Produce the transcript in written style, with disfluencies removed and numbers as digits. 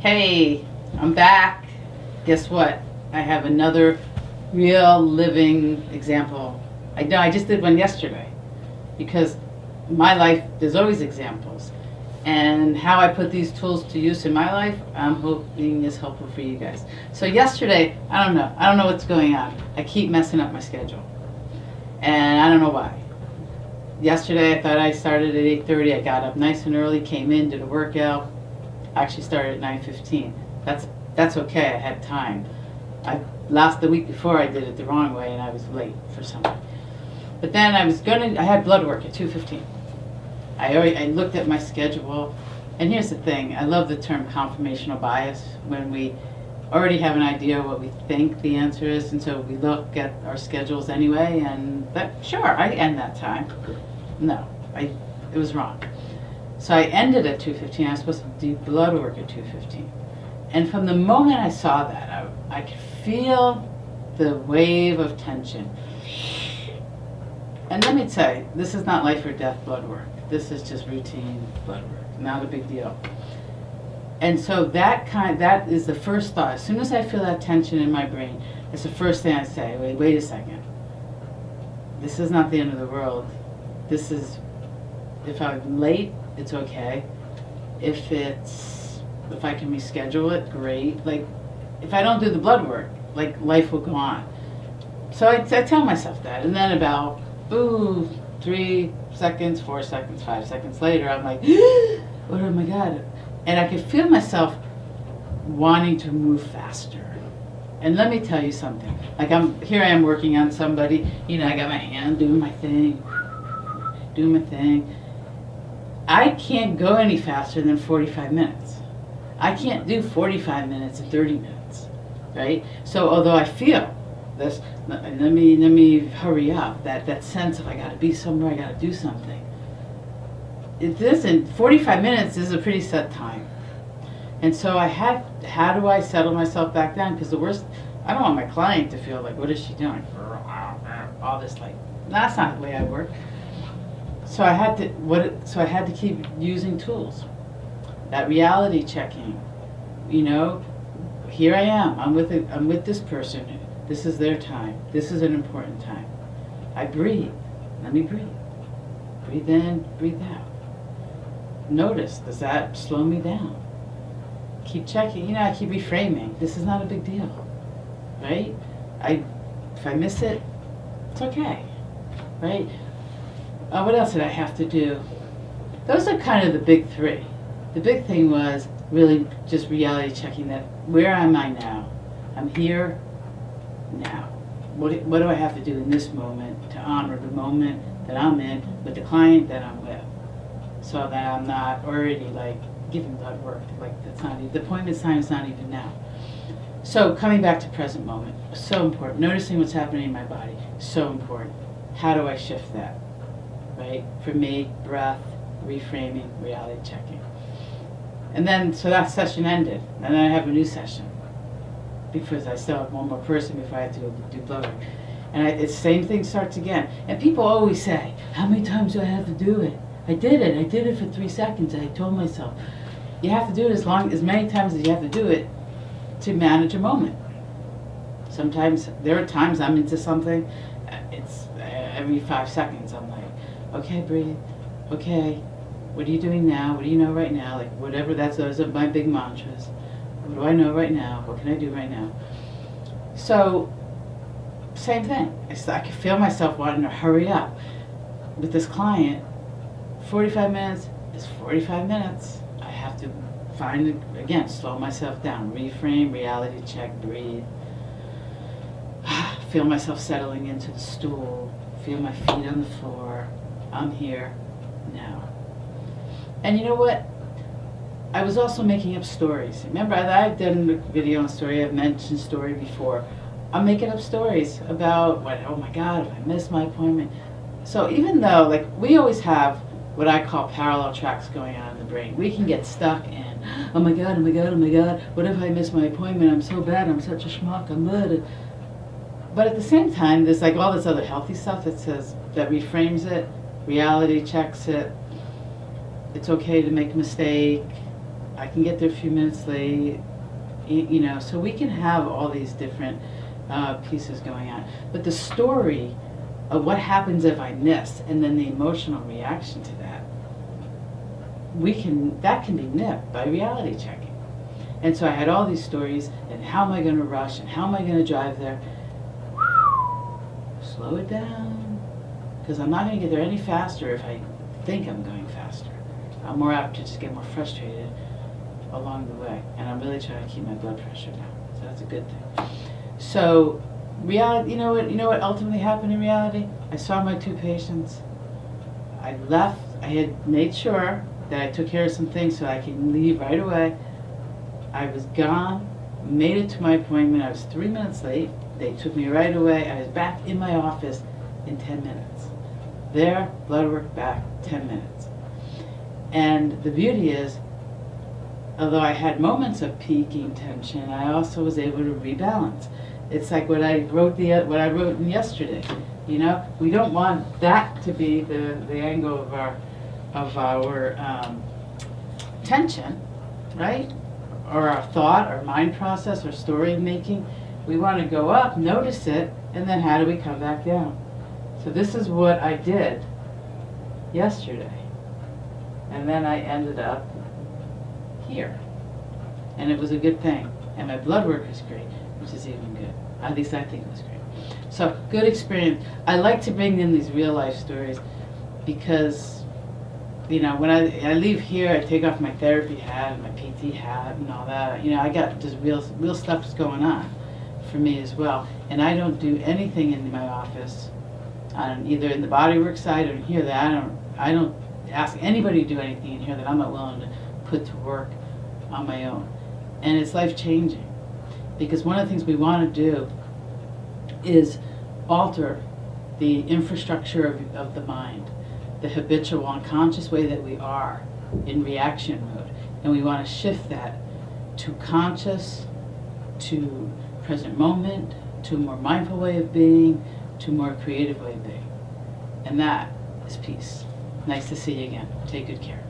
Hey, I'm back. Guess what? I have another real living example. I know I just did one yesterday because my life, there's always examples. And how I put these tools to use in my life, I'm hoping is helpful for you guys. So yesterday, I don't know what's going on. I keep messing up my schedule. And I don't know why. Yesterday I thought I started at 8:30. I got up nice and early, came in, did a workout. I actually started at 9:15. That's okay. I had time. The week before I did it the wrong way and I was late for something. But then I had blood work at 2:15. I looked at my schedule, and here's the thing. I love the term confirmational bias, when we already have an idea what we think the answer is, and so we look at our schedules anyway, and sure, I end that time. No, it was wrong. So I ended at 2:15. I was supposed to do blood work at 2:15. And from the moment I saw that, I could feel the wave of tension. And let me tell you, this is not life or death blood work. This is just routine blood work, not a big deal. And so that is the first thought. As soon as I feel that tension in my brain, it's the first thing I say, wait a second. This is not the end of the world. This is, if I'm late, it's okay. If I can reschedule it, great. Like, if I don't do the blood work, like, life will go on. So I tell myself that, and then about 3 seconds, 4 seconds, 5 seconds later, I'm like, oh my God. And I could feel myself wanting to move faster. And let me tell you something. Like, here I am working on somebody, I got my hand doing my thing. I can't go any faster than 45 minutes. I can't do 45 minutes and 30 minutes, right? So although I feel this, let me hurry up, that sense of I gotta be somewhere, I gotta do something. It isn't, 45 minutes is a pretty set time. And so how do I settle myself back down? Because the worst, I don't want my client to feel like, what is she doing? All this, like, that's not the way I work. So I had to keep using tools. That reality checking, here I am, I'm with this person. This is their time. This is an important time. I breathe. Let me breathe. Breathe in, breathe out. Notice, does that slow me down? Keep checking. I keep reframing. This is not a big deal, right? If I miss it, it's okay, right? What else did I have to do? Those are kind of the big three. The big thing was really just reality checking that, where am I now? I'm here now. What do I have to do in this moment to honor the moment that I'm in with the client that I'm with, so that I'm not already like giving blood work, like the appointment time is not even now. So coming back to present moment, so important. Noticing what's happening in my body, so important. How do I shift that? Right? For me, breath, reframing, reality checking. And then, so that session ended, and then I have a new session, because I still have one more person before I have to go do blood work. And the same thing starts again. And people always say, how many times do I have to do it? I did it for 3 seconds. I told myself, you have to do it as many times as you have to do it to manage a moment. Sometimes, there are times I'm into something, it's every 5 seconds I'm like, okay, breathe, okay, what are you doing now? What do you know right now? Like, whatever, those are my big mantras. What do I know right now? What can I do right now? So, same thing. I can feel myself wanting to hurry up. With this client, 45 minutes is 45 minutes. I have to again, slow myself down. Reframe, reality check, breathe. Feel myself settling into the stool. Feel my feet on the floor. I'm here now. And you know what? I was also making up stories. Remember, I've done a video on story, I've mentioned story before. I'm making up stories about, oh my God, if I miss my appointment. So even though, like, we always have what I call parallel tracks going on in the brain, we can get stuck in, oh my God, oh my God, oh my God, what if I miss my appointment? I'm so bad, I'm such a schmuck, I'm bad. But at the same time, there's like all this other healthy stuff that reframes it, reality checks it, it's okay to make a mistake, I can get there a few minutes late, you know, so we can have all these different pieces going on. But the story of what happens if I miss, and then the emotional reaction to that, that can be nipped by reality checking. And so I had all these stories, and how am I going to rush, and how am I going to drive there? Slow it down, because I'm not going to get there any faster if I think I'm going faster. I'm more apt to just get more frustrated along the way, and I'm really trying to keep my blood pressure down, so that's a good thing. So reality, you know what ultimately happened in reality? I saw my 2 patients. I left. I had made sure that I took care of some things so I could leave right away. I was gone, made it to my appointment. I was 3 minutes late. They took me right away. I was back in my office in 10 minutes. There, blood work, back, 10 minutes. And the beauty is, although I had moments of peaking tension, I also was able to rebalance. It's like what I wrote in yesterday. You know, we don't want that to be the angle of our tension, right? Or our thought, our mind process, our story making. We want to go up, notice it, and then how do we come back down? So this is what I did yesterday. And then I ended up here. And it was a good thing. And my blood work is great, which is even good. At least I think it was great. So, good experience. I like to bring in these real life stories because, you know, when I leave here, I take off my therapy hat and my PT hat and all that. You know, I got just real stuff that's going on for me as well. And I don't do anything in my office, either in the bodywork side or in here, that I don't ask anybody to do anything in here that I'm not willing to put to work on my own. And it's life-changing, because one of the things we want to do is alter the infrastructure of the mind, the habitual unconscious way that we are in reaction mode, and we want to shift that to conscious, to present moment, to a more mindful way of being, to a more creative way of being. And that is peace. Nice to see you again. Take good care.